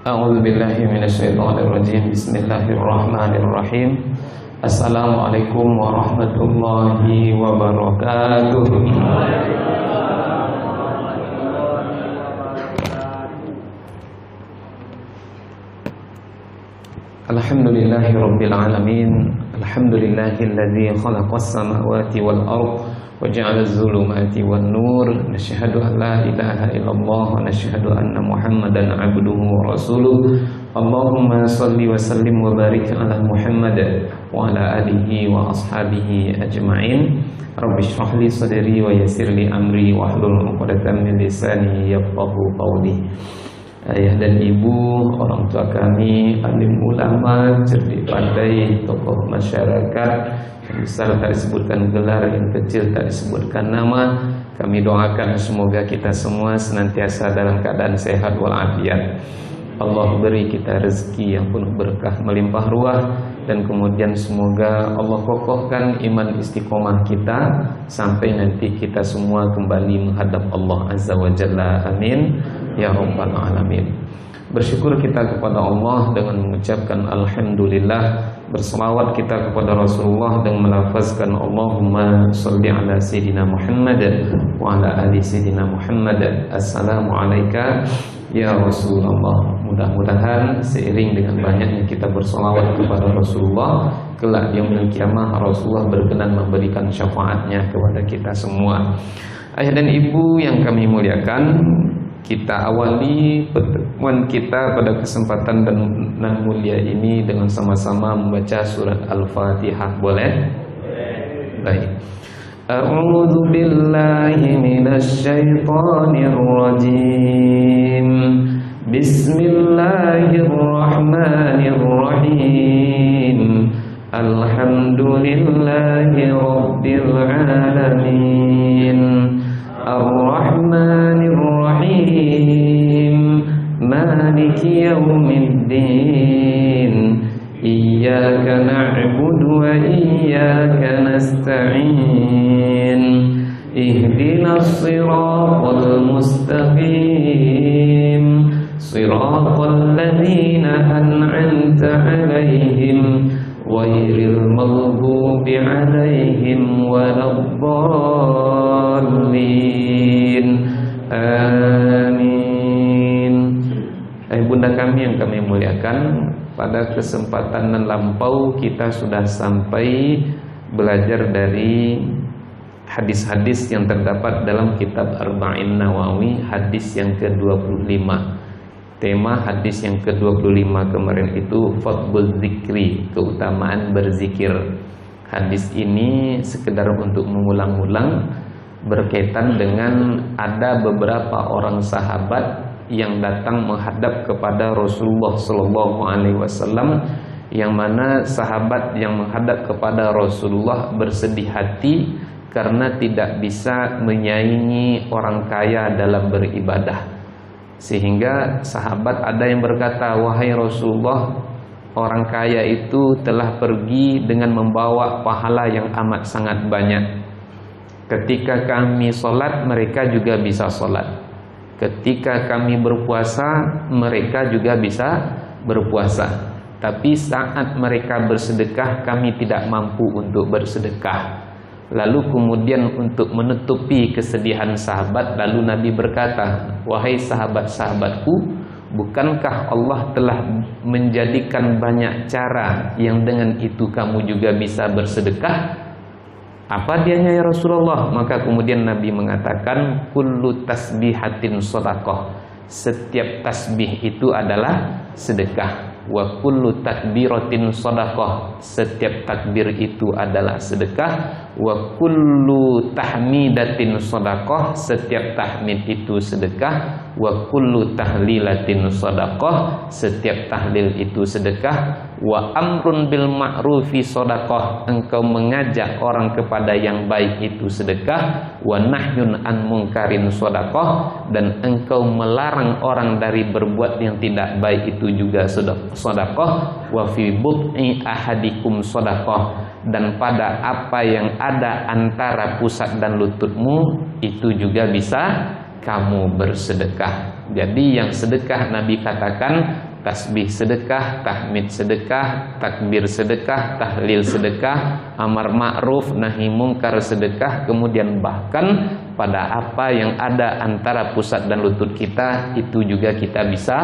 A'udzu billahi minasyaitonir rajim. Bismillahirrahmanirrahim. Assalamualaikum warahmatullahi wabarakatuh. Alhamdulillahi rabbil alamin. Alhamdulillahilladzi khalaqas samawati wal ardh wa ja'ala az-zulumati wan nur. Nasyhadu an la ilaha illallah wa nasyhadu anna Muhammadan 'abduhu wa rasuluh. Allahumma shalli wa sallim wa barik ala Muhammad wa ala alihi wa ashabihi ajma'in. Rabbi shrah li sadri wa yassir li amri wa hlul 'uqdatam min lisani yafqahu qawli. Ayah dan ibu, orang tua kami, alim ulama, cerdik pandai, tokoh masyarakat, yang besar tak disebutkan gelar, yang kecil tak disebutkan nama. Kami doakan semoga kita semua senantiasa dalam keadaan sehat walafiat. Allah beri kita rezeki yang penuh berkah melimpah ruah, dan kemudian semoga Allah kokohkan iman istiqomah kita sampai nanti kita semua kembali menghadap Allah Azza wa Jalla. Amin ya rabbal alamin. Bersyukur kita kepada Allah dengan mengucapkan alhamdulillah, berselawat kita kepada Rasulullah dengan melafazkan Allahumma sholli ala sayyidina Muhammad wa ala ali sayyidina Muhammad. Assalamu alayka ya Rasulullah. Mudah-mudahan seiring dengan banyaknya kita berselawat kepada Rasulullah, kelak di yaumul qiyamah Rasulullah berkenan memberikan syafaatnya kepada kita semua. Ayah dan ibu yang kami muliakan, kita awali pertemuan kita pada kesempatan dan mulia ini dengan sama-sama membaca surat Al-Fatihah. Boleh? Baik. A'udzu billahi minasy syaithanir rajim. Bismillahirrahmanirrahim. Alhamdulillahi rabbil alamin. Ar-Rahmanir Rahim. Maliki yaumiddin. Iyyaka na'budu wa iyyaka nasta'in. Ihdinas siratal mustaqim. Siratal ladzina an'amta 'alaihim ghairil maghdubi 'alaihim waladdallin. Amin. Bunda kami yang kami muliakan, pada kesempatan yang lampau kita sudah sampai belajar dari hadis-hadis yang terdapat dalam kitab Arba'in Nawawi, hadis yang ke-25. Tema hadis yang ke-25 kemarin itu fadlul zikri, keutamaan berzikir. Hadis ini sekedar untuk mengulang-ulang berkaitan dengan ada beberapa orang sahabat yang datang menghadap kepada Rasulullah sallallahu alaihi wasallam, yang mana sahabat yang menghadap kepada Rasulullah bersedih hati karena tidak bisa menyaingi orang kaya dalam beribadah. Sehingga sahabat ada yang berkata, wahai Rasulullah, orang kaya itu telah pergi dengan membawa pahala yang amat sangat banyak. Ketika kami sholat, mereka juga bisa sholat. Ketika kami berpuasa, mereka juga bisa berpuasa. Tapi saat mereka bersedekah, kami tidak mampu untuk bersedekah. Lalu kemudian untuk menutupi kesedihan sahabat, lalu Nabi berkata, wahai sahabat-sahabatku, bukankah Allah telah menjadikan banyak cara yang dengan itu kamu juga bisa bersedekah? Apa dianya ya Rasulullah? Maka kemudian Nabi mengatakan, kullu tasbihatin shadaqah. Setiap tasbih itu adalah sedekah. Wa kullu takbiratin shadaqah. Setiap takbir itu adalah sedekah. Wa kullu tahmidatin shadaqah. Setiap tahmid itu sedekah. Wa kullu tahlilatin shadaqah. Setiap tahlil itu sedekah. Wa amrun bil ma'rufi shadaqah. Engkau mengajak orang kepada yang baik itu sedekah. Wa nahyun an munkarin shadaqah. Dan engkau melarang orang dari berbuat yang tidak baik itu juga sedekah. Wa fi bud'i ahadikum shadaqah. Dan pada apa yang ada antara pusat dan lututmu itu juga bisa kamu bersedekah. Jadi yang sedekah Nabi katakan tasbih sedekah, tahmid sedekah, takbir sedekah, tahlil sedekah, amar ma'ruf, nahi mungkar sedekah, kemudian bahkan pada apa yang ada antara pusat dan lutut kita itu juga kita bisa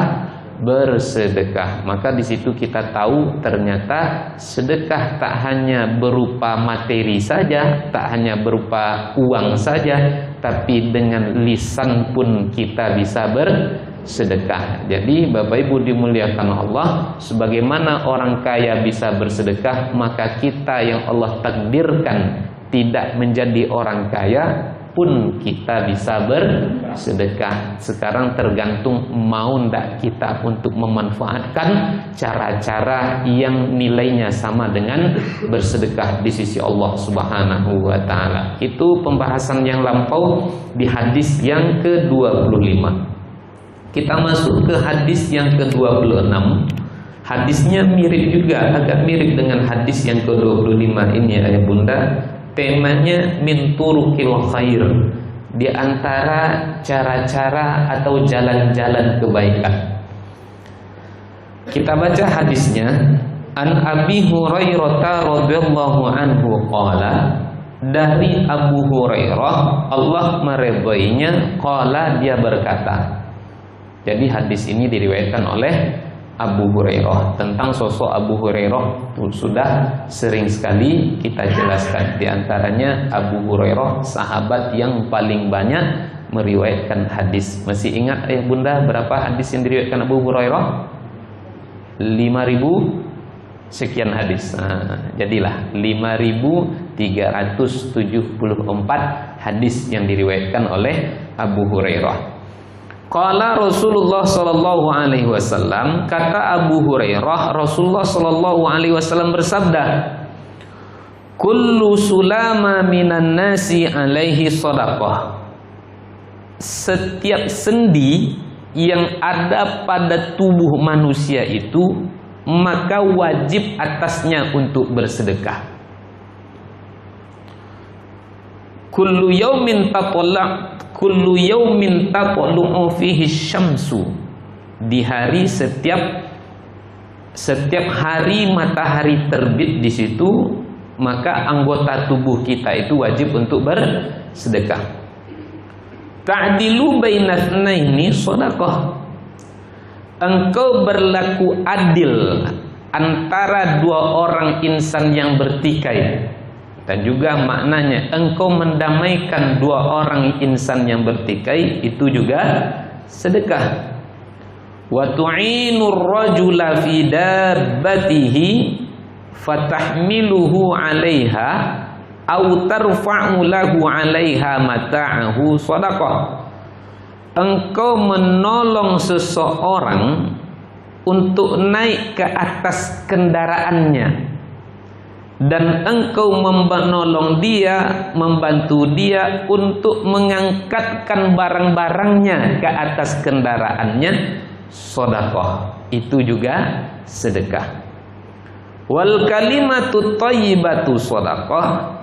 bersedekah. Maka di situ kita tahu ternyata sedekah tak hanya berupa materi saja, tak hanya berupa uang saja, tapi dengan lisan pun kita bisa bersedekah. Jadi Bapak Ibu dimuliakan Allah, sebagaimana orang kaya bisa bersedekah, maka kita yang Allah takdirkan tidak menjadi orang kaya pun kita bisa bersedekah. Sekarang tergantung mau ndak kita untuk memanfaatkan cara-cara yang nilainya sama dengan bersedekah di sisi Allah Subhanahu wa taala. Itu pembahasan yang lampau di hadis yang ke-25. Kita masuk ke hadis yang ke-26. Hadisnya mirip juga, agak mirip dengan hadis yang ke-25 ini ayah bunda. Temanya min turukil khair, di antara cara-cara atau jalan-jalan kebaikan. Kita baca hadisnya. An Abi Hurairah radhiyallahu anhu qala, dari Abu Hurairah Allah meridhoinya, qala dia berkata. Jadi hadis ini diriwayatkan oleh Abu Hurairah. Tentang sosok Abu Hurairah sudah sering sekali kita jelaskan. Di antaranya Abu Hurairah sahabat yang paling banyak meriwayatkan hadis. Masih ingat ayah bunda berapa hadis yang diriwayatkan Abu Hurairah? 5.000 sekian hadis. Jadilah 5.374 hadis yang diriwayatkan oleh Abu Hurairah. Qala Rasulullah sallallahu alaihi wasallam, kata Abu Hurairah, Rasulullah sallallahu alaihi wasallam bersabda, kullu sulama minan nasi alaihi shadaqah. Setiap sendi yang ada pada tubuh manusia itu maka wajib atasnya untuk bersedekah. Kullu yaumin kullu yaumin tatlu'u fihi syamsu, di hari setiap hari matahari terbit di situ, maka anggota tubuh kita itu wajib untuk bersedekah. Ta'dilu bainatsnaini shadaqah, engkau berlaku adil antara dua orang insan yang bertikai. Dan juga maknanya engkau mendamaikan dua orang insan yang bertikai, itu juga sedekah. Wa tu'inur rajula fi dabbatihi fatahmiluhu 'alaiha aw tarfa'u lahu 'alaiha mata'ahu shadaqah. Engkau menolong seseorang untuk naik ke atas kendaraannya, dan engkau menolong dia, membantu dia untuk mengangkatkan barang-barangnya ke atas kendaraannya, sedekah. Itu juga sedekah. Wal kalimatu thayyibatu sedekah,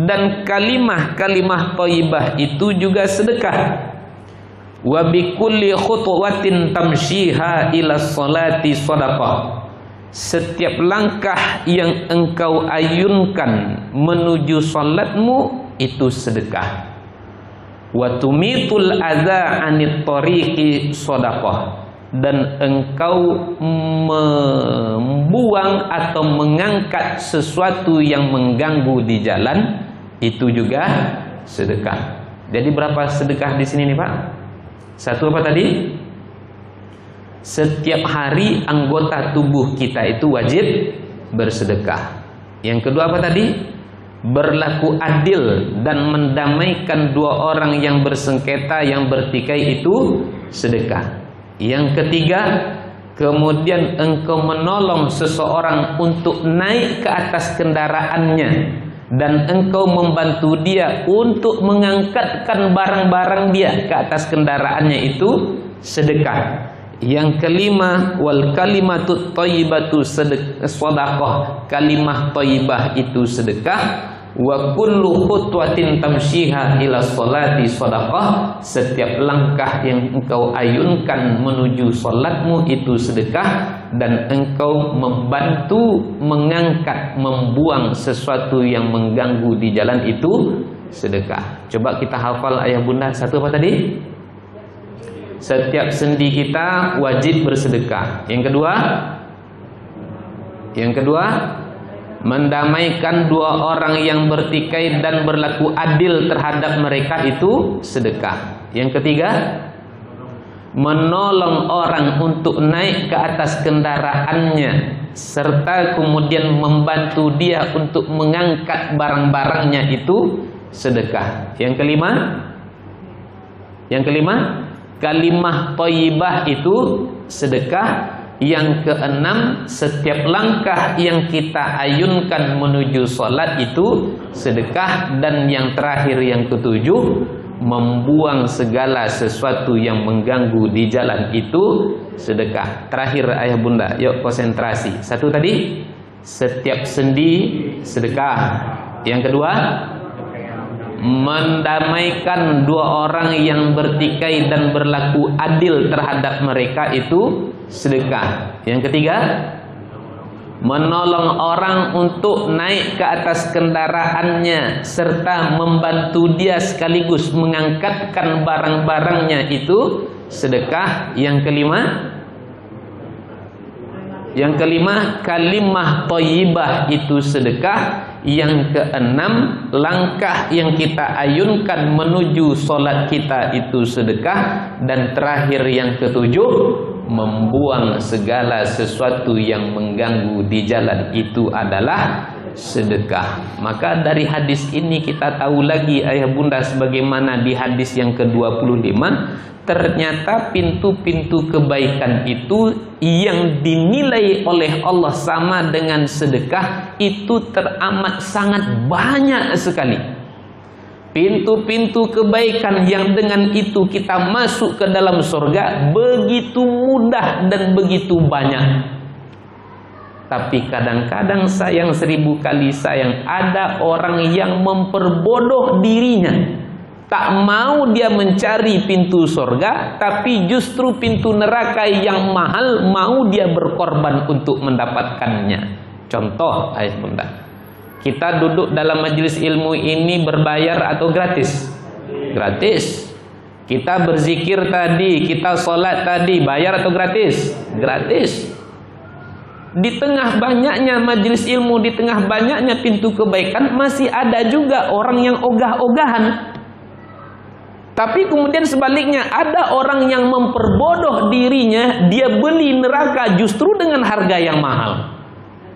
dan kalimah-kalimah thayyibah itu juga sedekah. Wa bikulli khutwatin tamshiha ila sholati sedekah. Setiap langkah yang engkau ayunkan menuju salatmu itu sedekah. Wa tumitul adza 'anit tariqi shadaqah, dan engkau membuang atau mengangkat sesuatu yang mengganggu di jalan, itu juga sedekah. Jadi berapa sedekah di sini nih Pak? Satu apa tadi? Setiap hari anggota tubuh kita itu wajib bersedekah. Yang kedua apa tadi? Berlaku adil dan mendamaikan dua orang yang bersengketa, yang bertikai, itu sedekah. Yang ketiga, kemudian engkau menolong seseorang untuk naik ke atas kendaraannya, dan engkau membantu dia untuk mengangkatkan barang-barang dia ke atas kendaraannya, itu sedekah. Yang kelima, wal kalimatut thayyibatu shadaqah, kalimah thayyibah itu sedekah. Wa kullu khutwatin tamshiha ila sholati shadaqah. Setiap langkah yang engkau ayunkan menuju salatmu itu sedekah. Dan engkau membantu mengangkat, membuang sesuatu yang mengganggu di jalan itu sedekah. Coba kita hafal ayah bunda. Satu apa tadi? Setiap sendi kita wajib bersedekah. Yang kedua, mendamaikan dua orang yang bertikai dan berlaku adil terhadap mereka itu sedekah. Yang ketiga, menolong orang untuk naik ke atas kendaraannya serta kemudian membantu dia untuk mengangkat barang-barangnya itu sedekah. Yang kelima, kalimah thayyibah itu sedekah. Yang keenam, setiap langkah yang kita ayunkan menuju sholat itu sedekah. Dan yang terakhir, yang ketujuh, membuang segala sesuatu yang mengganggu di jalan itu sedekah. Terakhir ayah bunda, yuk konsentrasi. Satu tadi, setiap sendi sedekah. Yang kedua, mendamaikan dua orang yang bertikai dan berlaku adil terhadap mereka itu sedekah. Yang ketiga, menolong orang untuk naik ke atas kendaraannya serta membantu dia sekaligus mengangkatkan barang-barangnya itu sedekah. Yang kelima, kalimah thayyibah itu sedekah. Yang keenam, langkah yang kita ayunkan menuju sholat kita itu sedekah. Dan terakhir yang ketujuh, membuang segala sesuatu yang mengganggu di jalan itu adalah sedekah. Maka dari hadis ini kita tahu lagi ayah bunda, sebagaimana di hadis yang ke-25, ternyata pintu-pintu kebaikan itu yang dinilai oleh Allah sama dengan sedekah itu teramat sangat banyak sekali. Pintu-pintu kebaikan yang dengan itu kita masuk ke dalam surga begitu mudah dan begitu banyak. Tapi kadang-kadang sayang, 1000 kali sayang, ada orang yang memperbodoh dirinya. Tak mau dia mencari pintu surga, tapi justru pintu neraka yang mahal mau dia berkorban untuk mendapatkannya. Contoh ayah bunda, kita duduk dalam majelis ilmu ini berbayar atau gratis? Gratis. Kita berzikir tadi, kita sholat tadi, bayar atau gratis? Gratis. Di tengah banyaknya majelis ilmu, di tengah banyaknya pintu kebaikan, masih ada juga orang yang ogah-ogahan. Tapi kemudian sebaliknya, ada orang yang memperbodoh dirinya, dia beli neraka justru dengan harga yang mahal.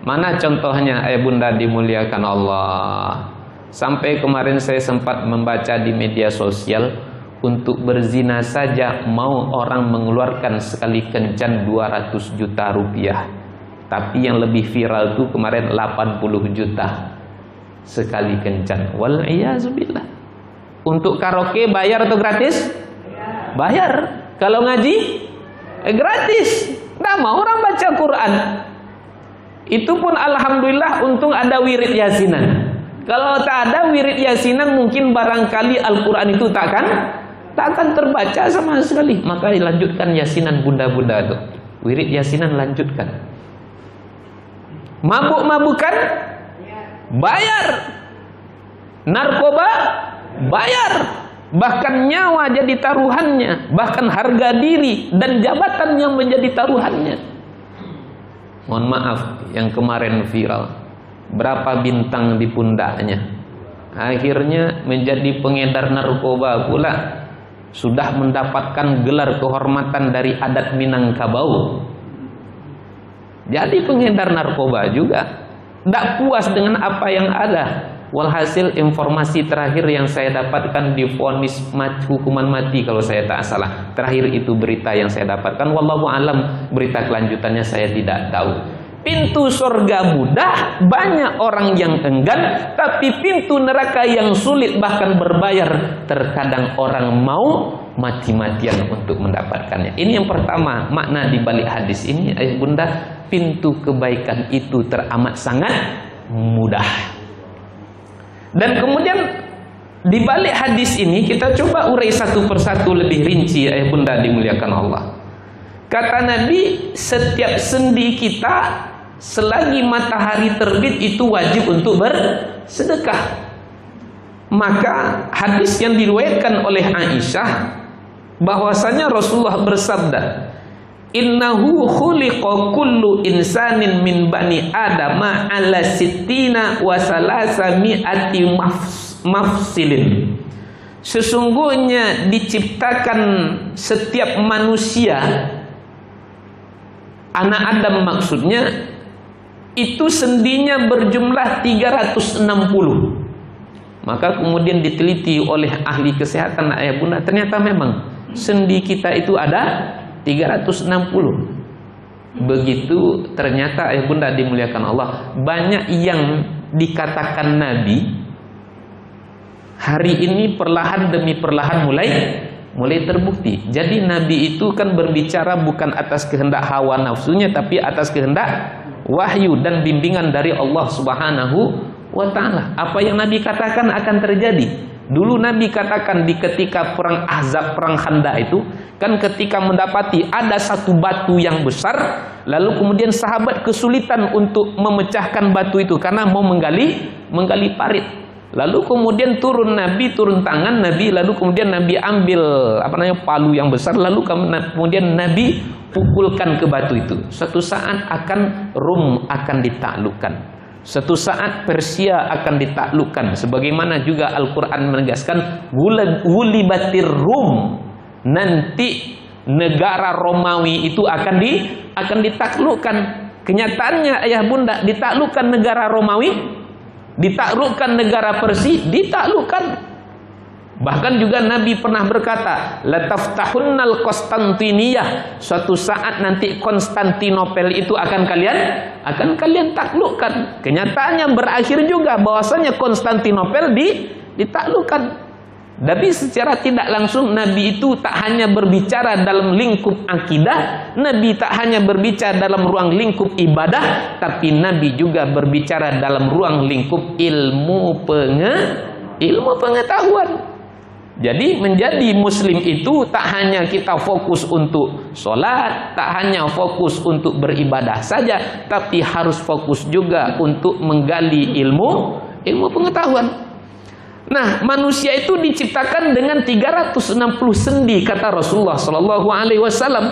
Mana contohnya ayah bunda dimuliakan Allah? Sampai kemarin saya sempat membaca di media sosial, untuk berzina saja mau orang mengeluarkan sekali kencan 200 juta rupiah. Tapi yang lebih viral itu kemarin 80 juta sekali kencan. Wal'iyazubillah. Untuk karaoke bayar atau gratis? Bayar. Kalau ngaji? Gratis. Nggak mau orang baca Quran. Itu pun alhamdulillah untung ada wirid yasinan. Kalau tak ada wirid yasinan, mungkin barangkali Al-Quran itu tak akan terbaca sama sekali. Maka lanjutkan yasinan bunda-bunda itu. Wirid yasinan lanjutkan. Mabuk-mabukan? Bayar. Narkoba? Bayar. Bahkan nyawa jadi taruhannya. Bahkan harga diri dan jabatan yang menjadi taruhannya. Mohon maaf, yang kemarin viral, berapa bintang di pundaknya, akhirnya menjadi pengedar narkoba pula. Sudah mendapatkan gelar kehormatan dari adat Minangkabau. Jadi pengedar narkoba juga. Tidak puas dengan apa yang ada. Walhasil informasi terakhir yang saya dapatkan divonis hukuman mati kalau saya tak salah. Terakhir itu berita yang saya dapatkan. Wallahu alam, berita kelanjutannya saya tidak tahu. Pintu surga mudah, banyak orang yang enggan. Tapi pintu neraka yang sulit bahkan berbayar, terkadang orang mau mati-matian untuk mendapatkannya. Ini yang pertama, makna di balik hadis ini ayah bunda, pintu kebaikan itu teramat sangat mudah. Dan kemudian di balik hadis ini kita coba urai satu persatu lebih rinci, ayah bunda dimuliakan Allah. Kata Nabi, setiap sendi kita selagi matahari terbit itu wajib untuk bersedekah. Maka hadis yang diriwayatkan oleh Aisyah bahwasanya Rasulullah bersabda, innahu khuliqa kullu insanin min bani adama ala sittina wa salasa mi'ati mafsilin. Sesungguhnya diciptakan setiap manusia, anak Adam maksudnya, itu sendinya berjumlah 360. Maka kemudian diteliti oleh ahli kesehatan, ayah bunda, ternyata memang sendi kita itu ada 360. Begitu ternyata, ayah bunda dimuliakan Allah, banyak yang dikatakan Nabi hari ini perlahan demi perlahan mulai terbukti. Jadi Nabi itu kan berbicara bukan atas kehendak hawa nafsunya, tapi atas kehendak wahyu dan bimbingan dari Allah Subhanahu wa ta'ala. Apa yang Nabi katakan akan terjadi. Dulu Nabi katakan di ketika perang Ahzab, perang Khandaq itu, kan ketika mendapati ada satu batu yang besar, lalu kemudian sahabat kesulitan untuk memecahkan batu itu karena mau menggali parit. Lalu kemudian turun tangan Nabi, lalu kemudian Nabi ambil palu yang besar, lalu kemudian Nabi pukulkan ke batu itu. Suatu saat Rum akan ditaklukkan. Suatu saat Persia akan ditaklukkan. Sebagaimana juga Al-Quran menegaskan, wulibatir Rum, nanti negara Romawi itu akan ditaklukkan. Kenyataannya ayah bunda, ditaklukkan negara Romawi, ditaklukkan negara Persia, ditaklukkan. Bahkan juga Nabi pernah berkata, lataftahunnal Konstantiniyah, suatu saat nanti Konstantinopel itu akan kalian taklukkan. Kenyataannya berakhir juga bahwasanya Konstantinopel ditaklukkan. Tapi secara tidak langsung Nabi itu tak hanya berbicara dalam lingkup akidah, Nabi tak hanya berbicara dalam ruang lingkup ibadah, tapi Nabi juga berbicara dalam ruang lingkup ilmu pengetahuan. Jadi menjadi muslim itu tak hanya kita fokus untuk sholat, tak hanya fokus untuk beribadah saja, tapi harus fokus juga untuk menggali ilmu pengetahuan. Nah, manusia itu diciptakan dengan 360 sendi, kata Rasulullah Shallallahu Alaihi Wasallam.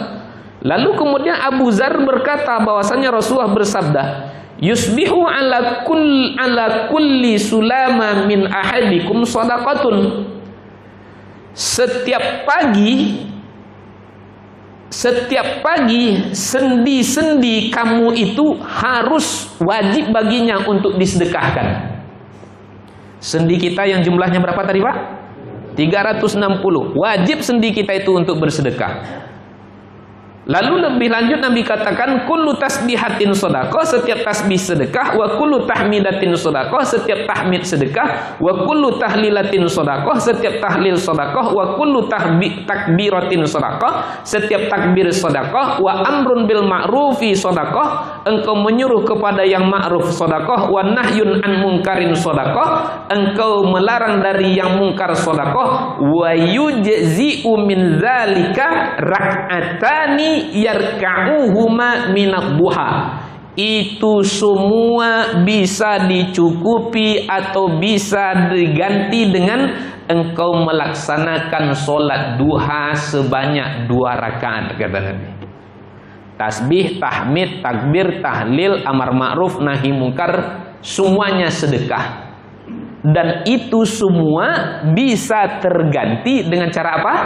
Lalu kemudian Abu Dzar berkata bahwasanya Rasulullah bersabda, yusbihu ala kulli sulama min ahadikum shadaqatun. Setiap pagi sendi-sendi kamu itu harus wajib baginya untuk disedekahkan. Sendi kita yang jumlahnya berapa tadi Pak? 360. Wajib sendi kita itu untuk bersedekah. Lalu lebih lanjut Nabi katakan, kullu tasbihatin sedekah, setiap tasbih sedekah, wa kullu tahmidatin sedekah, setiap tahmid sedekah, wa kullu tahlilatin sedekah, setiap tahlil sedekah, wa kullu takbiratin sedekah, setiap takbir sedekah, wa amrun bil ma'rufi sedekah, engkau menyuruh kepada yang ma'ruf sedekah, wa nahyun an munkarin sedekah, engkau melarang dari yang mungkar sedekah, wa yujzi'u min dzalika rak'atani yarka'uhuma minad duha. Itu semua bisa dicukupi atau bisa diganti dengan engkau melaksanakan sholat duha sebanyak 2 rakaat, kata Nabi. Tasbih, tahmid, takbir, tahlil, amar ma'ruf, nahi mungkar, semuanya sedekah. Dan itu semua bisa terganti dengan cara apa?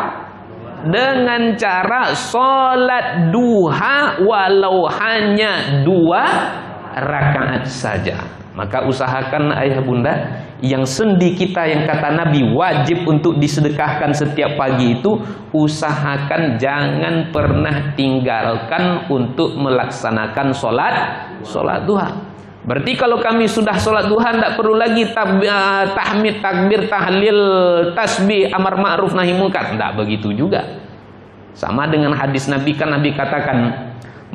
Dengan cara sholat duha walau hanya 2 rakaat saja. Maka usahakan ayah bunda, yang sendi kita yang kata Nabi wajib untuk disedekahkan setiap pagi itu, usahakan jangan pernah tinggalkan untuk melaksanakan sholat duha. Berarti kalau kami sudah sholat duha, tidak perlu lagi tahmid, takbir, tahlil, tasbih, amar ma'ruf, nahi munkar. Tidak begitu juga. Sama dengan hadis Nabi, kan Nabi katakan,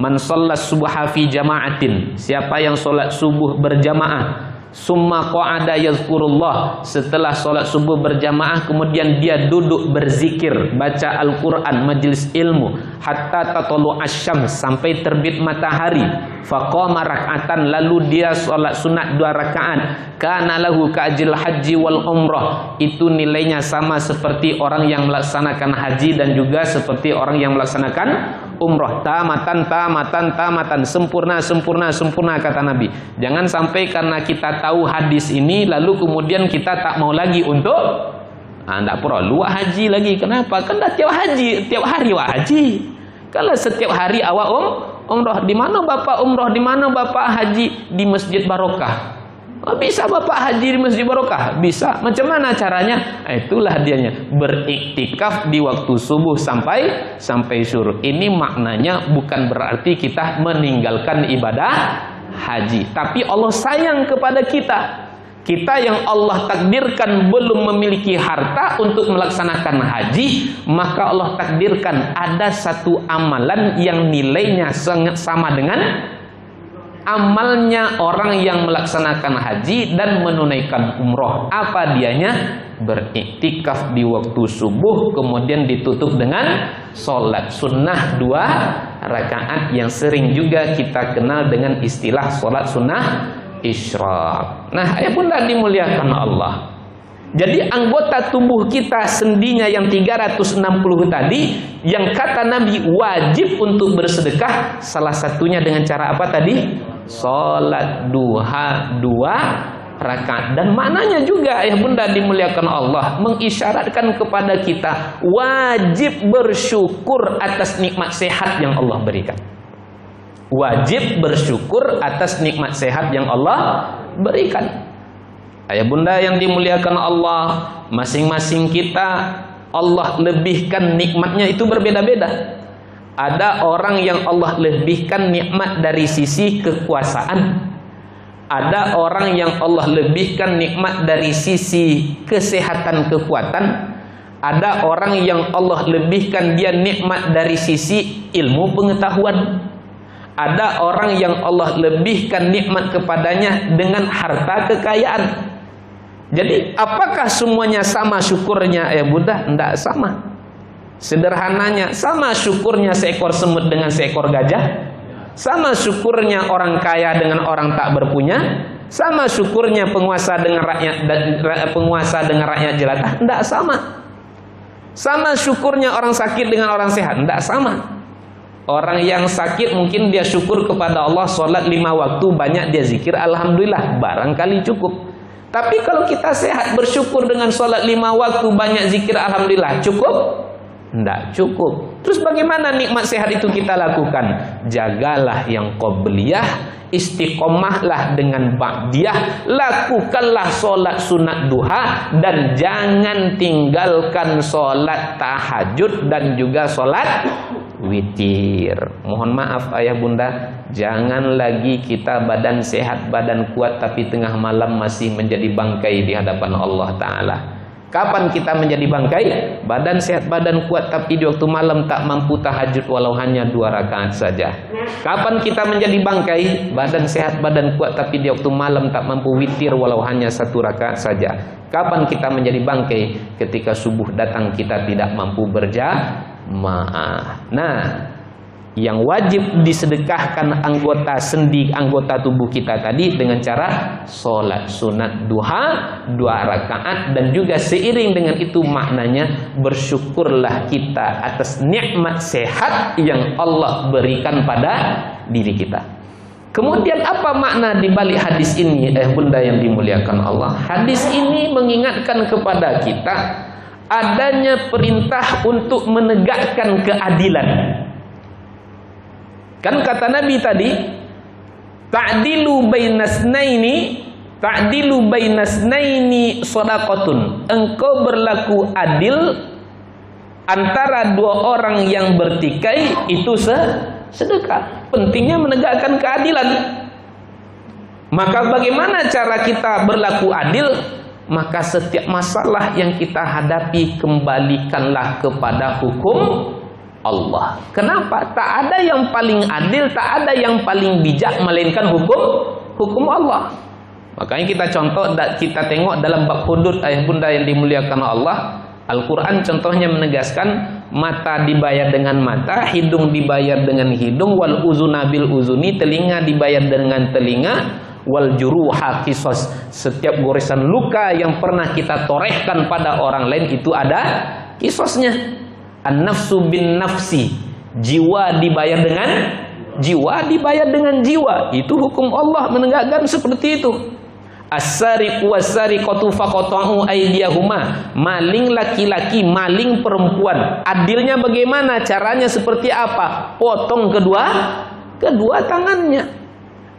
man shollat subha fi jama'atin, siapa yang sholat subuh berjamaah, Summa qa'ada yazkurullah, setelah sholat subuh berjamaah kemudian dia duduk berzikir, baca Al-Quran, majlis ilmu, hatta tatlu asyams, sampai terbit matahari. Faqama rak'atan, lalu dia sholat sunat 2 rakaat. Kana lahu ka'ajil haji wal umrah, itu nilainya sama seperti orang yang melaksanakan haji dan juga seperti orang yang melaksanakan umrah. Tamatan, sempurna, kata Nabi. Jangan sampai karena kita tahu hadis ini lalu kemudian kita tak mau lagi untuk tidak perlu haji lagi. Kenapa? Kan dah tiap hari haji. Kalau setiap hari awak umrah, di mana bapak umrah, di mana bapak haji? Di Masjid Barokah. Bisa bapak haji di Masjid Barokah? Bisa. Macam mana caranya? Itulah dianya, beriktikaf di waktu subuh sampai syuruk. Ini maknanya bukan berarti kita meninggalkan ibadah haji, tapi Allah sayang kepada kita. Kita yang Allah takdirkan belum memiliki harta untuk melaksanakan haji, maka Allah takdirkan ada satu amalan yang nilainya sangat sama dengan amalnya orang yang melaksanakan haji dan menunaikan umroh. Apa dianya? Beriktikaf di waktu subuh, kemudian ditutup dengan sholat sunnah 2 rakaat yang sering juga kita kenal dengan istilah sholat sunnah isyraq. Nah, ayah bunda dimuliakan Allah. Jadi anggota tubuh kita sendinya yang 360 tadi, yang kata Nabi wajib untuk bersedekah, salah satunya dengan cara apa tadi? Sholat duha 2 rakaat. Dan maknanya juga ayah bunda dimuliakan Allah, mengisyaratkan kepada kita wajib bersyukur atas nikmat sehat yang Allah berikan. Wajib bersyukur atas nikmat sehat yang Allah berikan. Ayah bunda yang dimuliakan Allah, masing-masing kita Allah lebihkan nikmatnya itu berbeda-beda. Ada orang yang Allah lebihkan nikmat dari sisi kekuasaan. Ada orang yang Allah lebihkan nikmat dari sisi kesehatan, kekuatan. Ada orang yang Allah lebihkan dia nikmat dari sisi ilmu pengetahuan. Ada orang yang Allah lebihkan nikmat kepadanya dengan harta kekayaan. Jadi apakah semuanya sama syukurnya bunda? Tidak sama. Sederhananya, sama syukurnya seekor semut dengan seekor gajah? Sama syukurnya orang kaya dengan orang tak berpunya? Sama syukurnya penguasa dengan rakyat jelata? Tidak sama. Sama syukurnya orang sakit dengan orang sehat? Tidak sama. Orang yang sakit mungkin dia syukur kepada Allah, sholat 5 waktu, banyak dia zikir, alhamdulillah, barangkali cukup. Tapi kalau kita sehat bersyukur dengan sholat 5 waktu, banyak zikir, alhamdulillah, cukup? Tidak cukup. Terus bagaimana nikmat sehat itu kita lakukan? Jagalah yang qobliyah, istiqomahlah dengan ba'diyah, lakukanlah sholat sunat duha, dan jangan tinggalkan sholat tahajud dan juga sholat witir. Mohon maaf ayah bunda, jangan lagi kita badan sehat, badan kuat, tapi tengah malam masih menjadi bangkai di hadapan Allah Ta'ala. Kapan kita menjadi bangkai? Badan sehat, badan kuat, tapi di waktu malam tak mampu tahajud walau hanya 2 rakaat saja. Kapan kita menjadi bangkai? Badan sehat, badan kuat, tapi di waktu malam tak mampu witir walau hanya 1 rakaat saja. Kapan kita menjadi bangkai? Ketika subuh datang kita tidak mampu berjamaah. Nah, yang wajib disedekahkan anggota sendi, anggota tubuh kita tadi dengan cara sholat sunat duha 2 rakaat, dan juga seiring dengan itu maknanya bersyukurlah kita atas nikmat sehat yang Allah berikan pada diri kita. Kemudian apa makna di balik hadis ini bunda yang dimuliakan Allah? Hadis ini mengingatkan kepada kita adanya perintah untuk menegakkan keadilan. Kan kata Nabi tadi, ta'dilu bainasnaini shadaqatun. Engkau berlaku adil antara 2 orang yang bertikai, itu sedekah. Pentingnya menegakkan keadilan. Maka bagaimana cara kita berlaku adil? Maka setiap masalah yang kita hadapi, kembalikanlah kepada hukum Allah. Kenapa? Tak ada yang paling adil, tak ada yang paling bijak melainkan hukum Allah. Makanya kita kita tengok dalam bab hudud ayah bunda yang dimuliakan Allah, Al-Quran contohnya menegaskan mata dibayar dengan mata, hidung dibayar dengan hidung, wal uzuna bil uzuni, telinga dibayar dengan telinga, wal juruha qisas, setiap goresan luka yang pernah kita torehkan pada orang lain itu ada qisasnya. An-nafsu bin nafsi, jiwa dibayar dengan jiwa, dibayar dengan jiwa. Itu hukum Allah menegakkan seperti itu. As-sariqu was-sariqatu faqata'u aydiyahuma, maling laki-laki, maling perempuan. Adilnya bagaimana? Caranya seperti apa? Potong kedua tangannya.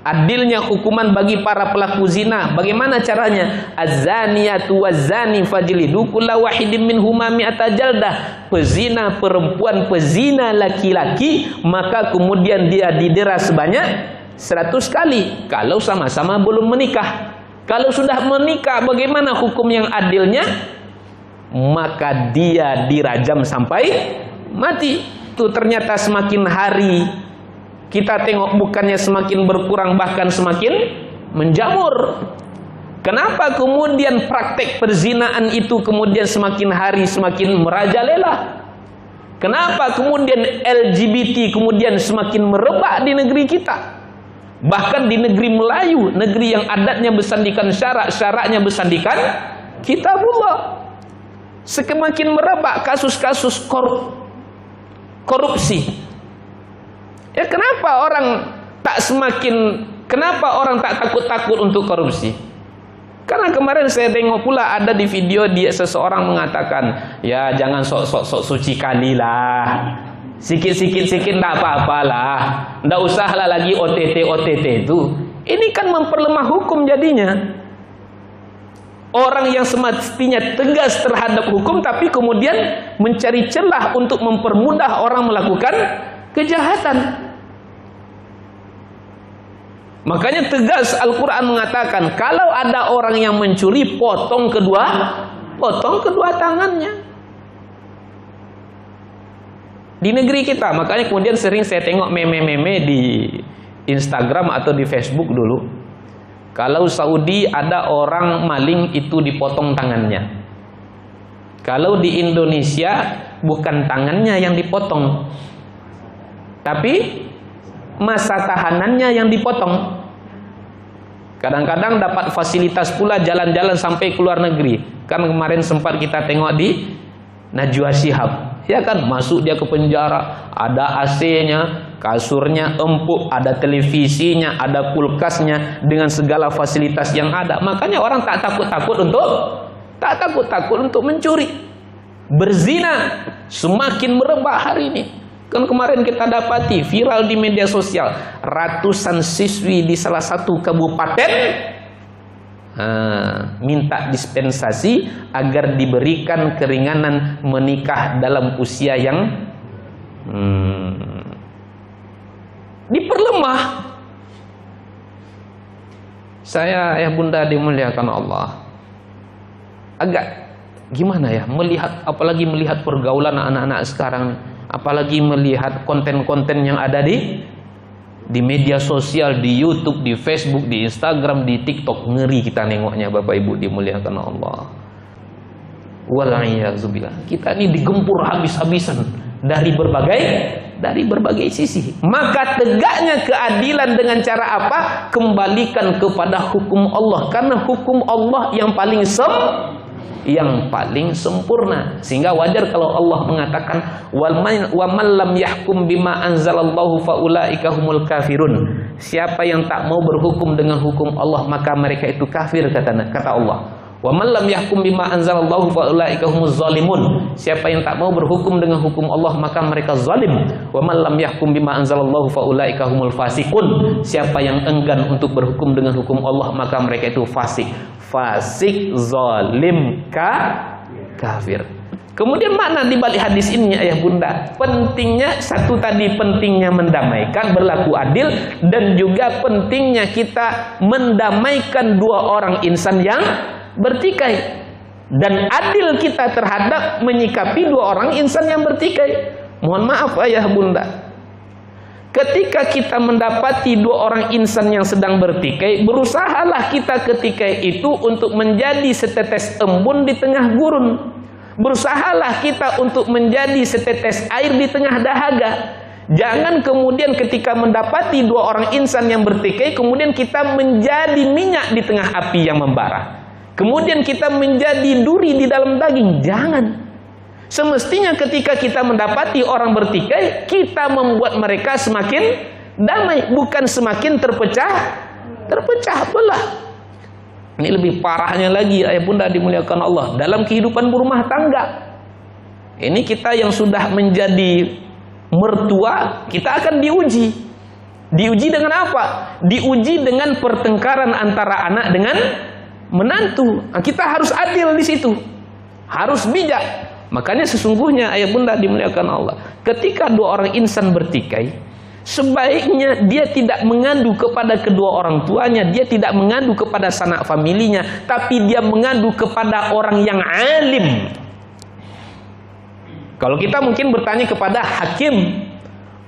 Adilnya hukuman bagi para pelaku zina, bagaimana caranya? Az-zaniyatu waz-zani fajlidu kulla wahidin minhuma mi'ata jaldah. Pezina perempuan, pezina laki-laki, maka kemudian dia didera sebanyak 100 kali kalau sama-sama belum menikah. Kalau sudah menikah, bagaimana hukum yang adilnya? Maka dia dirajam sampai mati. Itu ternyata semakin hari kita tengok bukannya semakin berkurang, bahkan semakin menjamur. Kenapa kemudian praktek perzinaan itu kemudian semakin hari semakin merajalela? Kenapa kemudian LGBT kemudian semakin merebak di negeri kita? Bahkan di negeri Melayu, negeri yang adatnya bersandikan syarak, syaraknya bersandikan kitabullah, semakin merebak kasus-kasus korupsi. Ya, kenapa orang tak takut-takut untuk korupsi? Karena kemarin saya tengok pula ada di video seseorang mengatakan, ya jangan sok suci kali lah. Sikit-sikit tak apa-apalah. Nggak usahlah lagi OTT itu. Ini kan memperlemah hukum jadinya. Orang yang semestinya tegas terhadap hukum tapi kemudian mencari celah untuk mempermudah orang melakukan kejahatan. Makanya tegas Al-Quran mengatakan, kalau ada orang yang mencuri, potong kedua tangannya. Di negeri kita, makanya kemudian sering saya tengok meme-meme di Instagram atau di Facebook dulu. Kalau Saudi ada orang maling itu dipotong tangannya. Kalau di Indonesia bukan tangannya yang dipotong, tapi masa tahanannya yang dipotong. Kadang-kadang dapat fasilitas pula jalan-jalan sampai ke luar negeri. Kan kemarin sempat kita tengok di Najwa Shihab. Ya kan, masuk dia ke penjara, ada AC-nya, kasurnya empuk, ada televisinya, ada kulkasnya dengan segala fasilitas yang ada. Makanya orang tak takut-takut untuk mencuri. Berzina semakin merebak hari ini. Kan kemarin kita dapati viral di media sosial, ratusan siswi di salah satu kabupaten minta dispensasi agar diberikan keringanan menikah dalam usia yang diperlemah. Saya ya bunda dimuliakan Allah, agak gimana ya melihat, apalagi melihat pergaulan anak-anak sekarang, apalagi melihat konten-konten yang ada di media sosial, di YouTube, di Facebook, di Instagram, di TikTok. Ngeri kita nengoknya Bapak Ibu dimuliakan Allah. Walaiyazubillah. Kita ini digempur habis-habisan dari berbagai sisi. Maka tegaknya keadilan dengan cara apa? Kembalikan kepada hukum Allah, karena hukum Allah yang paling sempurna. Sehingga wajar kalau Allah mengatakan wa man lam yahkum bima anzalallahu faulaika humul kafirun. Siapa yang tak mau berhukum dengan hukum Allah, maka mereka itu kafir, kata Allah. Wa man lam yahkum bima anzalallahu faulaika humuz zalimun. Siapa yang tak mau berhukum dengan hukum Allah, maka mereka zalim. Wa man lam yahkum bima anzalallahu faulaika humul fasiqun. Siapa yang enggan untuk berhukum dengan hukum Allah, maka mereka itu fasik, zalim, kafir. Kemudian makna di balik hadis ini ayah bunda, pentingnya satu tadi, pentingnya mendamaikan, berlaku adil, dan juga pentingnya kita mendamaikan dua orang insan yang bertikai, dan adil kita terhadap menyikapi dua orang insan yang bertikai. Mohon maaf ayah bunda, ketika kita mendapati dua orang insan yang sedang bertikai, berusahalah kita ketika itu untuk menjadi setetes embun di tengah gurun. Berusahalah kita untuk menjadi setetes air di tengah dahaga. Jangan kemudian ketika mendapati dua orang insan yang bertikai, kemudian kita menjadi minyak di tengah api yang membara. Kemudian kita menjadi duri di dalam daging. Jangan. Semestinya ketika kita mendapati orang bertikai, kita membuat mereka semakin damai, bukan semakin terpecah belah. Ini lebih parahnya lagi, ayah bunda dimuliakan Allah, dalam kehidupan berumah tangga. Ini kita yang sudah menjadi mertua, kita akan diuji. Diuji dengan apa? Diuji dengan pertengkaran antara anak dengan menantu. Nah, kita harus adil di situ, harus bijak. Makanya sesungguhnya ayah bunda dimuliakan Allah, ketika dua orang insan bertikai, sebaiknya dia tidak mengadu kepada kedua orang tuanya, dia tidak mengadu kepada sanak familinya, tapi dia mengadu kepada orang yang alim. Kalau kita mungkin bertanya kepada hakim,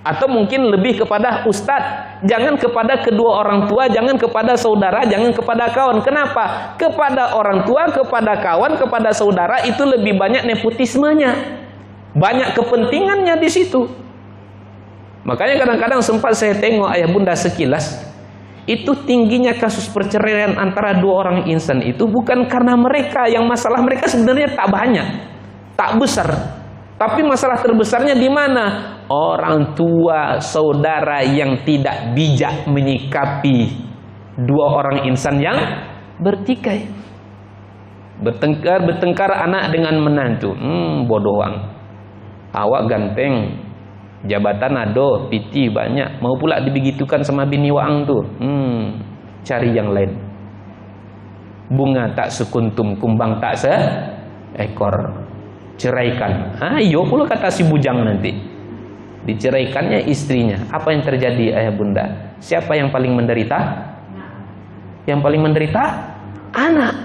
atau mungkin lebih kepada ustadz, jangan kepada kedua orang tua, jangan kepada saudara, jangan kepada kawan. Kenapa? Kepada orang tua, kepada kawan, kepada saudara itu lebih banyak nepotismenya, banyak kepentingannya di situ. Makanya kadang-kadang sempat saya tengok ayah bunda sekilas, itu tingginya kasus perceraian antara dua orang insan itu bukan karena mereka, yang masalah mereka sebenarnya tak banyak, tak besar. Tapi masalah terbesarnya di mana? Orang tua, saudara yang tidak bijak menyikapi dua orang insan yang bertikai. Bertengkar anak dengan menantu. Bodohang. Awak ganteng, jabatan ado, piti banyak, mau pula dibegitukan sama bini waang tuh. Cari yang lain. Bunga tak sekuntum, kumbang tak seekor. Ceraikan. Ayo pula kata si bujang nanti. Diceraikannya istrinya. Apa yang terjadi ayah bunda? Siapa yang paling menderita? Yang paling menderita? Anak.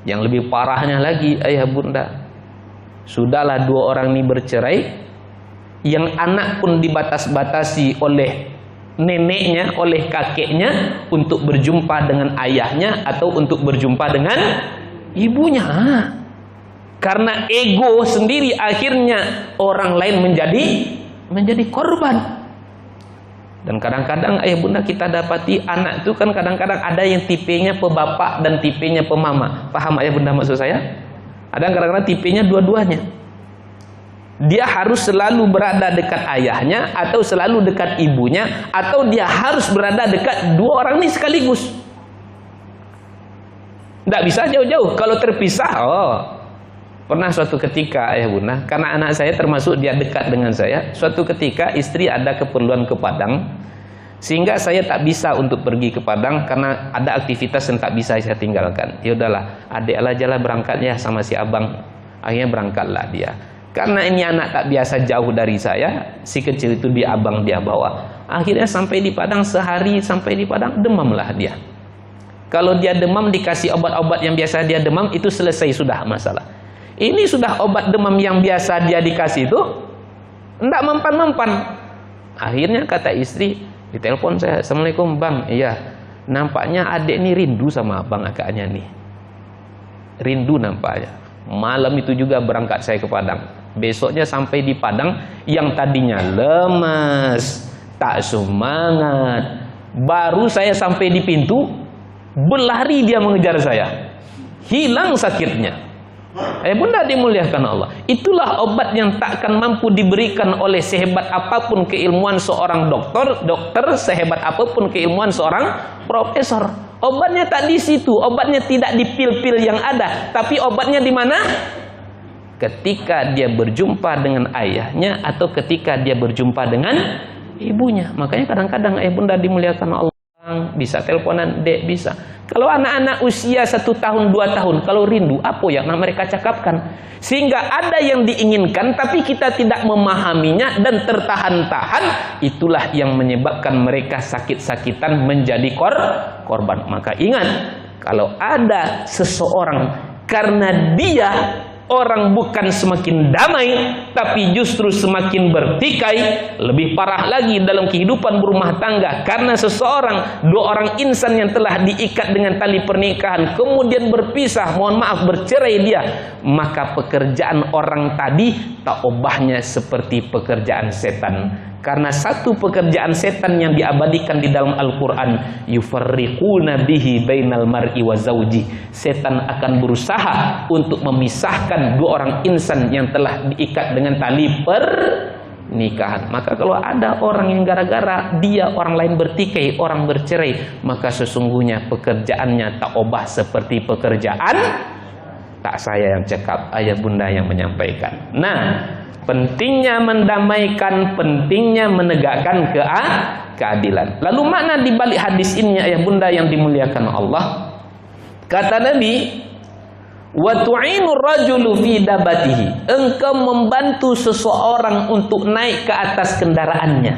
Yang lebih parahnya lagi ayah bunda, sudahlah dua orang ini bercerai, yang anak pun dibatas-batasi oleh neneknya, oleh kakeknya untuk berjumpa dengan ayahnya atau untuk berjumpa dengan ibunya. Karena ego sendiri akhirnya orang lain menjadi korban. Dan kadang-kadang ayah bunda kita dapati anak itu kan kadang-kadang ada yang tipenya pebapak dan tipenya pemama. Paham ayah bunda maksud saya? Ada kadang-kadang tipenya dua-duanya. Dia harus selalu berada dekat ayahnya atau selalu dekat ibunya, atau dia harus berada dekat dua orang ini sekaligus. Tidak bisa jauh-jauh. Kalau terpisah, pernah suatu ketika ayah bunda, karena anak saya termasuk dia dekat dengan saya, suatu ketika istri ada keperluan ke Padang, sehingga saya tak bisa untuk pergi ke Padang karena ada aktivitas yang tak bisa saya tinggalkan. Ya udahlah, adik aja lah berangkat ya sama si abang. Akhirnya berangkatlah dia. Karena ini anak tak biasa jauh dari saya, si kecil itu di abang dia bawa. Akhirnya sampai di Padang, sehari sampai di Padang demamlah dia. Kalau dia demam dikasih obat-obat yang biasa dia demam, itu selesai sudah masalah. Ini sudah obat demam yang biasa dia dikasih itu enggak mempan-mempan. Akhirnya kata istri, ditelepon saya, "Assalamualaikum bang, iya, nampaknya adik ini rindu sama abang agaknya nih. Rindu nampaknya." Malam itu juga berangkat saya ke Padang. Besoknya sampai di Padang, yang tadinya lemas, tak semangat, baru saya sampai di pintu, berlari dia mengejar saya. Hilang sakitnya. Bunda dimuliakan Allah. Itulah obat yang takkan mampu diberikan oleh sehebat apapun keilmuan seorang dokter sehebat apapun keilmuan seorang profesor. Obatnya tak di situ, obatnya tidak di pil-pil yang ada, tapi obatnya di mana? Ketika dia berjumpa dengan ayahnya atau ketika dia berjumpa dengan ibunya. Makanya kadang-kadang bunda dimuliakan Allah, bisa teleponan, dek bisa. Kalau anak-anak usia 1 tahun, 2 tahun, kalau rindu, apa yang mereka cakapkan? Sehingga ada yang diinginkan, tapi kita tidak memahaminya dan tertahan-tahan. Itulah yang menyebabkan mereka sakit-sakitan menjadi korban. Maka ingat, kalau ada seseorang karena dia orang bukan semakin damai, tapi justru semakin bertikai. Lebih parah lagi dalam kehidupan berumah tangga, karena seseorang, dua orang insan yang telah diikat dengan tali pernikahan, kemudian berpisah, mohon maaf, bercerai dia, maka pekerjaan orang tadi tak obahnya seperti pekerjaan setan. Karena satu pekerjaan setan yang diabadikan di dalam Al-Quran, yufarriquna bihi bainal mar'i wa zawji. Setan akan berusaha untuk memisahkan dua orang insan yang telah diikat dengan tali pernikahan. Maka kalau ada orang yang gara-gara dia orang lain bertikai, orang bercerai, maka sesungguhnya pekerjaannya tak obah seperti pekerjaan, tak saya yang cakap, ayah bunda yang menyampaikan. Nah, pentingnya mendamaikan, pentingnya menegakkan keadilan. Lalu makna di balik hadis ini ayah bunda yang dimuliakan Allah, kata Nabi, wa tu'inu rajulu fi dabatihi, engkau membantu seseorang untuk naik ke atas kendaraannya,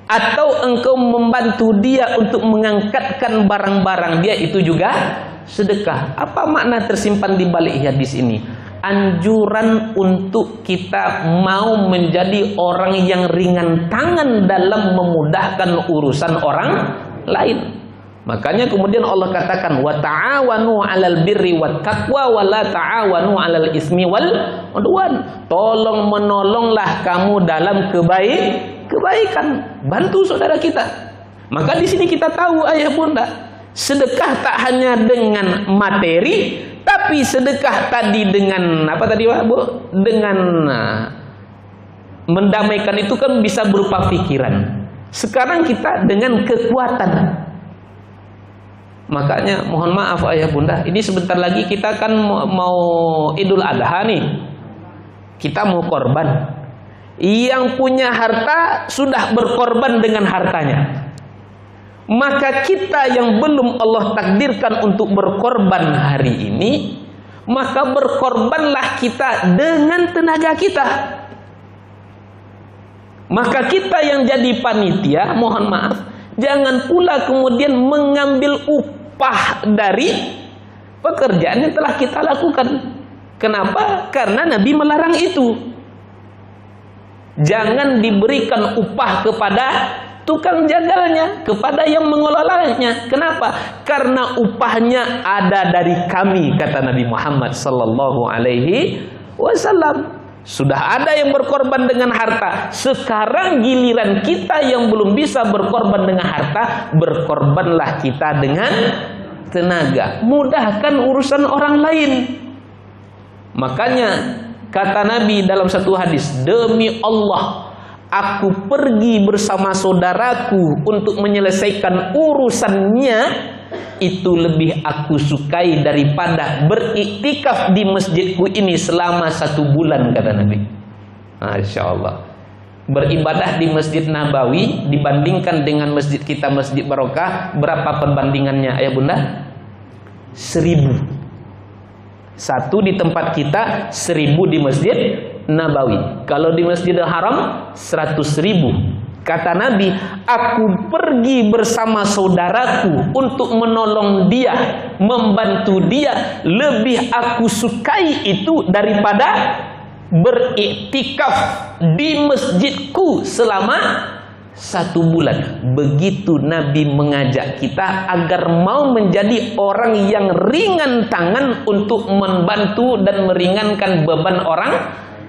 atau engkau membantu dia untuk mengangkatkan barang-barang dia, itu juga sedekah. Apa makna tersimpan di balik hadis ini? Anjuran untuk kita mau menjadi orang yang ringan tangan dalam memudahkan urusan orang lain. Makanya kemudian Allah katakan, wa ta'awanu 'alal birri wat taqwa wa la ta'awanu 'alal ismi wal udwan. Tolong menolonglah kamu dalam kebaikan, bantu saudara kita. Maka di sini kita tahu ayah bunda, sedekah tak hanya dengan materi, tapi sedekah tadi dengan apa tadi Bu? Dengan mendamaikan itu kan bisa berupa pikiran. Sekarang kita dengan kekuatan. Makanya mohon maaf ayah bunda, ini sebentar lagi kita kan mau Idul Adha nih. Kita mau korban. Yang punya harta sudah berkorban dengan hartanya. Maka kita yang belum Allah takdirkan untuk berkorban hari ini, maka berkorbanlah kita dengan tenaga kita. Maka kita yang jadi panitia, mohon maaf, jangan pula kemudian mengambil upah dari pekerjaan yang telah kita lakukan. Kenapa? Karena Nabi melarang itu. Jangan diberikan upah kepada tukang jagalnya, kepada yang mengelolanya. Kenapa? Karena upahnya ada dari kami, kata Nabi Muhammad sallallahu alaihi wasallam. Sudah ada yang berkorban dengan harta, sekarang giliran kita yang belum bisa berkorban dengan harta, berkorbanlah kita dengan tenaga. Mudahkan urusan orang lain. Makanya kata Nabi dalam satu hadis, demi Allah, aku pergi bersama saudaraku untuk menyelesaikan urusannya, itu lebih aku sukai daripada beriktikaf di masjidku ini selama 1 bulan, kata Nabi. Masya Allah. Beribadah di Masjid Nabawi dibandingkan dengan masjid kita, Masjid Barokah, berapa perbandingannya ayah bunda? 1000. Satu di tempat kita, 1000 di Masjid Nabawi. Kalau di Masjidil Haram 100.000. Kata Nabi, aku pergi bersama saudaraku untuk menolong dia, membantu dia, lebih aku sukai itu daripada beriktikaf di masjidku selama 1 bulan. Begitu Nabi mengajak kita agar mau menjadi orang yang ringan tangan untuk membantu dan meringankan beban orang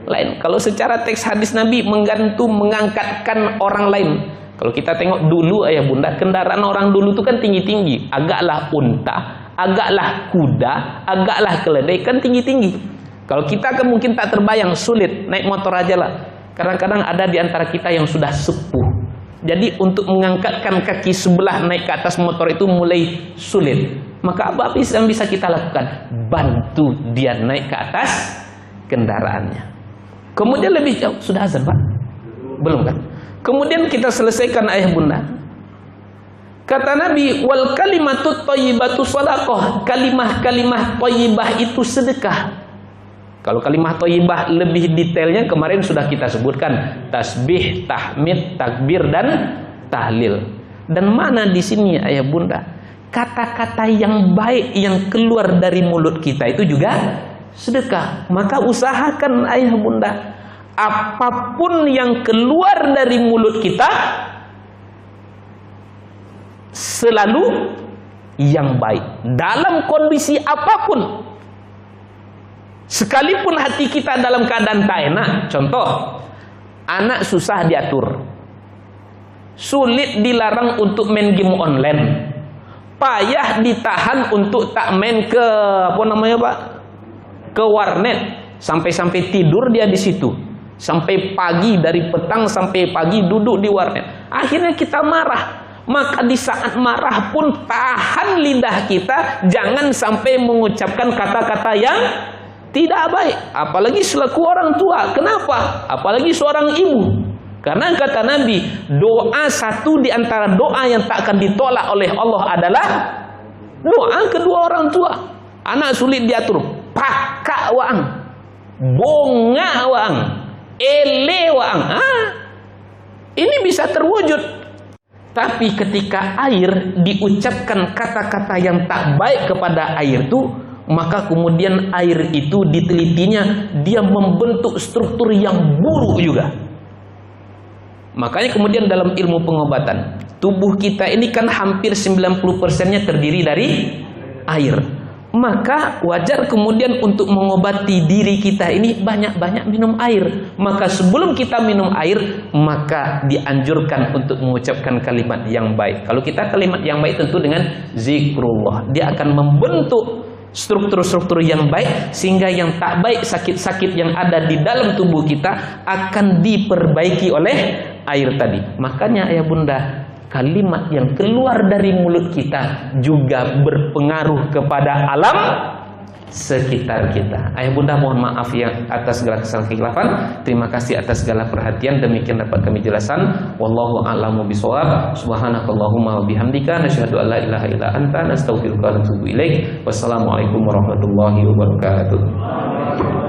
lain. Kalau secara teks hadis Nabi mengangkatkan orang lain. Kalau kita tengok dulu ayah bunda, kendaraan orang dulu itu kan tinggi-tinggi, agaklah unta, agaklah kuda, agaklah keledai, kan tinggi-tinggi. Kalau kita kan mungkin tak terbayang, sulit, naik motor aja lah. Kadang-kadang ada di antara kita yang sudah sepuh, jadi untuk mengangkatkan kaki sebelah naik ke atas motor itu mulai sulit. Maka apa yang bisa kita lakukan? Bantu dia naik ke atas kendaraannya. Kemudian lebih jauh, sudah azan Pak? Belum kan? Kemudian kita selesaikan ayah bunda. Kata Nabi, wal kalimatut thayyibatu shadaqah. Kalimah-kalimah thayyibah itu sedekah. Kalau kalimah thayyibah lebih detailnya kemarin sudah kita sebutkan, tasbih, tahmid, takbir dan tahlil. Dan mana di sini ayah bunda? Kata-kata yang baik yang keluar dari mulut kita itu juga sedekah. Maka usahakan ayah bunda, apapun yang keluar dari mulut kita selalu yang baik dalam kondisi apapun. Sekalipun hati kita dalam keadaan tak enak. Contoh, anak susah diatur, sulit dilarang untuk main game online, payah ditahan untuk tak main ke ke warnet, sampai tidur dia di situ, sampai pagi, dari petang sampai pagi duduk di warnet. Akhirnya kita marah. Maka di saat marah pun tahan lidah kita, jangan sampai mengucapkan kata-kata yang tidak baik. Apalagi selaku orang tua. Kenapa? Apalagi seorang ibu. Karena kata Nabi, doa satu di antara doa yang tak akan ditolak oleh Allah adalah doa kedua orang tua. Anak sulit diatur, pakak waang, bonga waang, ele waang. Ini bisa terwujud. Tapi ketika air diucapkan kata-kata yang tak baik kepada air itu, maka kemudian air itu ditelitinya, dia membentuk struktur yang buruk juga. Makanya kemudian dalam ilmu pengobatan, tubuh kita ini kan hampir 90%-nya terdiri dari air. Maka wajar kemudian untuk mengobati diri kita ini banyak-banyak minum air. Maka sebelum kita minum air, maka dianjurkan untuk mengucapkan kalimat yang baik. Kalau kita kalimat yang baik tentu dengan zikrullah, dia akan membentuk struktur-struktur yang baik, sehingga yang tak baik, sakit-sakit yang ada di dalam tubuh kita akan diperbaiki oleh air tadi. Makanya ayah bunda, kalimat yang keluar dari mulut kita juga berpengaruh kepada alam sekitar kita. Ayah bunda mohon maaf ya atas segala kesalahan kekhilafan. Terima kasih atas segala perhatian. Demikian dapat kami jelaskan. Wallahu a'lamu bishawab. Subhanakallahumma wa bihamdika nasyhadu an la ilaha illa anta nastaghfiruka wa natubu ilaik. Wassalamualaikum warahmatullahi wabarakatuh.